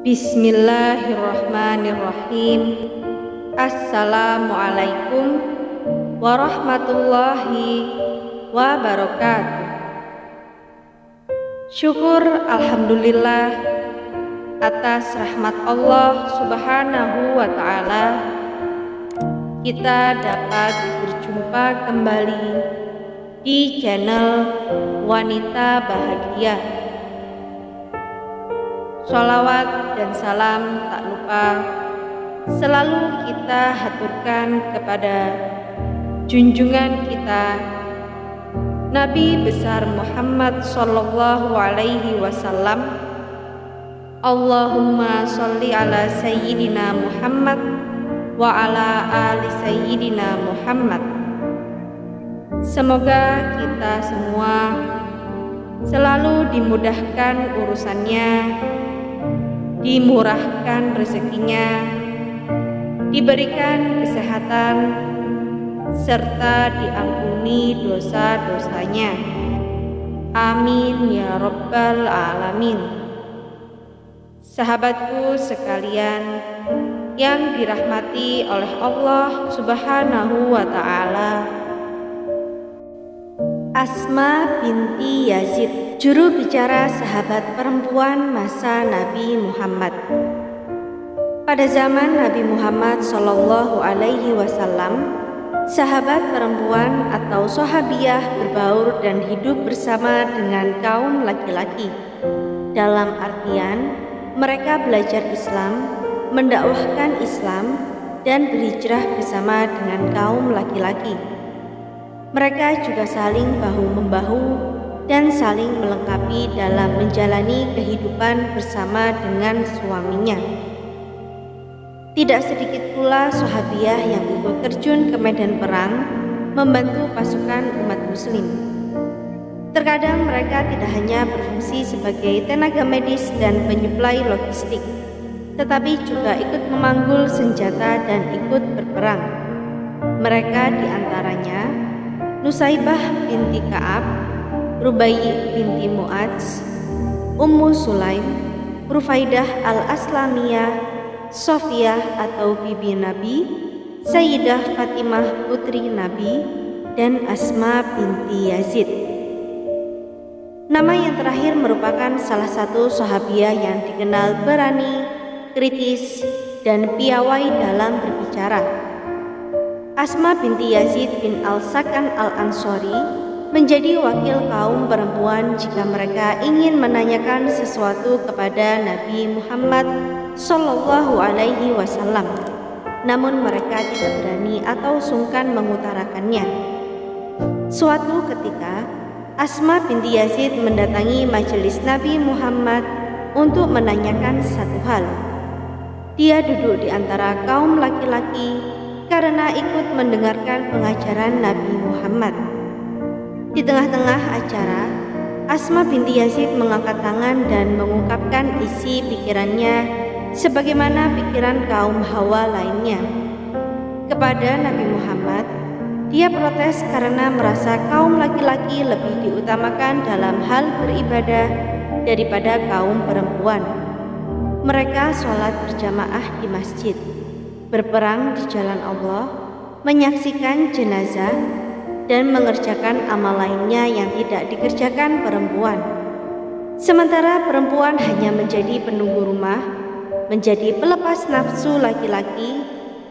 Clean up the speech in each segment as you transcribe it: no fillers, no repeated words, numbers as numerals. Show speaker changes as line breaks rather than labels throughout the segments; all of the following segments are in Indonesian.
Bismillahirrahmanirrahim. Assalamualaikum warahmatullahi wabarakatuh. Syukur alhamdulillah atas rahmat Allah Subhanahu wa ta'ala, kita dapat berjumpa kembali di channel Wanita Bahagia. Sholawat dan salam tak lupa selalu kita haturkan kepada junjungan kita Nabi besar Muhammad sallallahu alaihi wasallam. Allahumma sholli ala sayyidina Muhammad wa ala ali sayyidina Muhammad. Semoga kita semua selalu dimudahkan urusannya, dimurahkan rezekinya, diberikan kesehatan, serta diampuni dosa-dosanya. Amin ya rabbal alamin. Sahabatku sekalian yang dirahmati oleh Allah Subhanahu wa ta'ala, Asma binti Yazid, juru bicara sahabat perempuan masa Nabi Muhammad. Pada zaman Nabi Muhammad Sallallahu Alaihi Wasallam, sahabat perempuan atau sahabiyah berbaur dan hidup bersama dengan kaum laki-laki. Dalam artian, mereka belajar Islam, mendakwahkan Islam, dan berhijrah bersama dengan kaum laki-laki. Mereka juga saling bahu-membahu dan saling melengkapi dalam menjalani kehidupan bersama dengan suaminya. Tidak sedikit pula sahabiyah yang ikut terjun ke medan perang membantu pasukan umat muslim. Terkadang mereka tidak hanya berfungsi sebagai tenaga medis dan penyuplai logistik, tetapi juga ikut memanggul senjata dan ikut berperang. Mereka diantaranya Nusaibah binti Ka'ab, Rubai binti Mu'adz, Ummu Sulaim, Rufaidah al-Aslamiyah, Sofiyah atau Bibi Nabi, Sayyidah Fatimah putri Nabi, dan Asma binti Yazid. Nama yang terakhir merupakan salah satu sahabiyah yang dikenal berani, kritis, dan piawai dalam berbicara. Asma binti Yazid bin Al-Sakan Al-Ansori menjadi wakil kaum perempuan jika mereka ingin menanyakan sesuatu kepada Nabi Muhammad Sallallahu Alaihi Wasallam, namun mereka tidak berani atau sungkan mengutarakannya. Suatu ketika, Asma binti Yazid mendatangi majelis Nabi Muhammad untuk menanyakan satu hal. Dia duduk di antara kaum laki-laki karena ikut mendengarkan pengajaran Nabi Muhammad. Di tengah-tengah acara, Asma binti Yazid mengangkat tangan dan mengungkapkan isi pikirannya sebagaimana pikiran kaum Hawa lainnya. Kepada Nabi Muhammad, dia protes karena merasa kaum laki-laki lebih diutamakan dalam hal beribadah daripada kaum perempuan. Mereka sholat berjamaah di masjid, berperang di jalan Allah, menyaksikan jenazah, dan mengerjakan amal lainnya yang tidak dikerjakan perempuan. Sementara perempuan hanya menjadi penunggu rumah, menjadi pelepas nafsu laki-laki,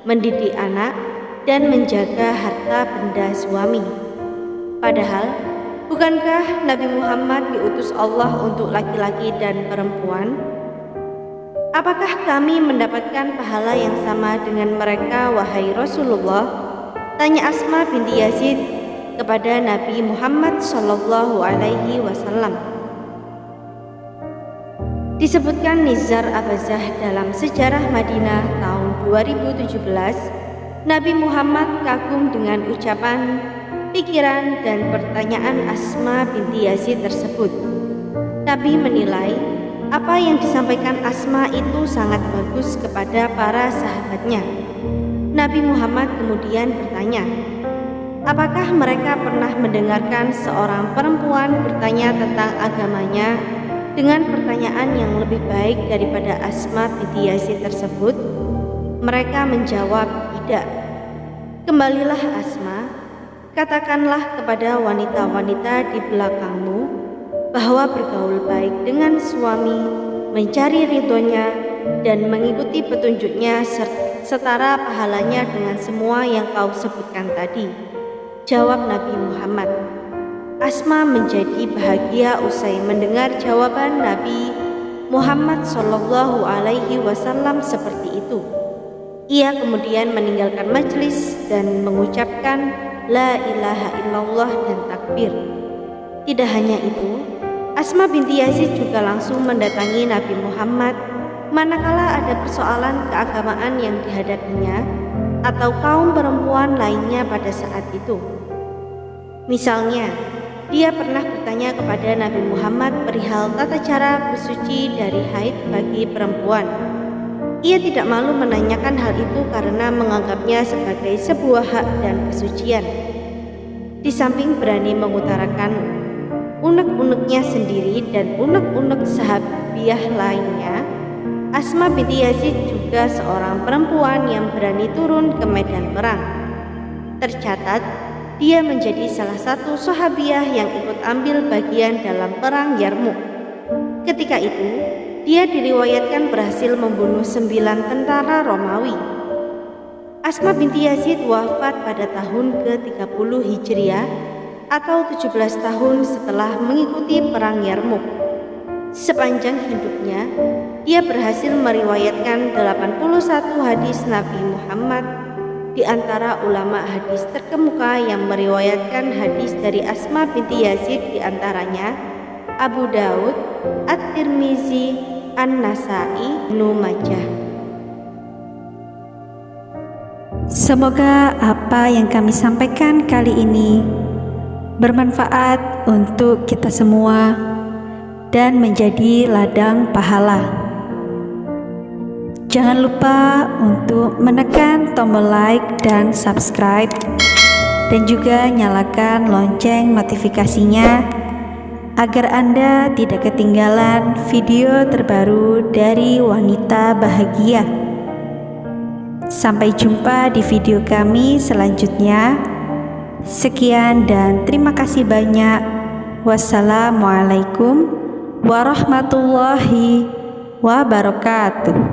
mendidik anak, dan menjaga harta benda suami. Padahal, bukankah Nabi Muhammad diutus Allah untuk laki-laki dan perempuan? Apakah kami mendapatkan pahala yang sama dengan mereka, wahai Rasulullah? Tanya Asma binti Yazid kepada Nabi Muhammad Sallallahu Alaihi Wasallam. Disebutkan Nizar Abazah dalam sejarah Madinah tahun 2017, Nabi Muhammad kagum dengan ucapan, pikiran, dan pertanyaan Asma binti Yazid tersebut. Nabi menilai apa yang disampaikan Asma itu sangat bagus kepada para sahabatnya. Nabi Muhammad kemudian bertanya, apakah mereka pernah mendengarkan seorang perempuan bertanya tentang agamanya Dengan pertanyaan yang lebih baik daripada Asma binti Yazid tersebut, mereka menjawab tidak. Kembalilah Asma, katakanlah kepada wanita-wanita di belakangmu bahwa bergaul baik dengan suami, mencari ridhonya, dan mengikuti petunjuknya setara pahalanya dengan semua yang kau sebutkan tadi. Jawab Nabi Muhammad. Asma menjadi bahagia usai mendengar jawaban Nabi Muhammad SAW seperti itu. Ia kemudian meninggalkan majelis dan mengucapkan la ilaha illallah dan takbir. Tidak hanya itu, Asma binti Yazid juga langsung mendatangi Nabi Muhammad manakala ada persoalan keagamaan yang dihadapinya atau kaum perempuan lainnya pada saat itu. Misalnya, dia pernah bertanya kepada Nabi Muhammad perihal tata cara bersuci dari haid bagi perempuan. Ia tidak malu menanyakan hal itu karena menganggapnya sebagai sebuah hak dan kesucian. Di samping berani mengutarakan unek-uneknya sendiri dan unek-unek sahabiah lainnya, Asma binti Yazid juga seorang perempuan yang berani turun ke medan perang. Tercatat, dia menjadi salah satu sahabiah yang ikut ambil bagian dalam perang Yarmuk. Ketika itu, dia diriwayatkan berhasil membunuh 9 tentara Romawi. Asma binti Yazid wafat pada tahun ke-30 Hijriah atau 17 tahun setelah mengikuti perang Yarmuk. Sepanjang hidupnya, dia berhasil meriwayatkan 81 hadis Nabi Muhammad. Di antara ulama hadis terkemuka yang meriwayatkan hadis dari Asma binti Yazid di antaranya Abu Daud, At-Tirmizi, An-Nasai, Ibnu Majah.
Semoga apa yang kami sampaikan kali ini bermanfaat untuk kita semua dan menjadi ladang pahala. Jangan lupa untuk menekan tombol like dan subscribe, dan juga nyalakan lonceng notifikasinya agar Anda tidak ketinggalan video terbaru dari Wanita Bahagia. Sampai jumpa di video kami selanjutnya. Sekian dan terima kasih banyak. Wassalamualaikum warahmatullahi wabarakatuh.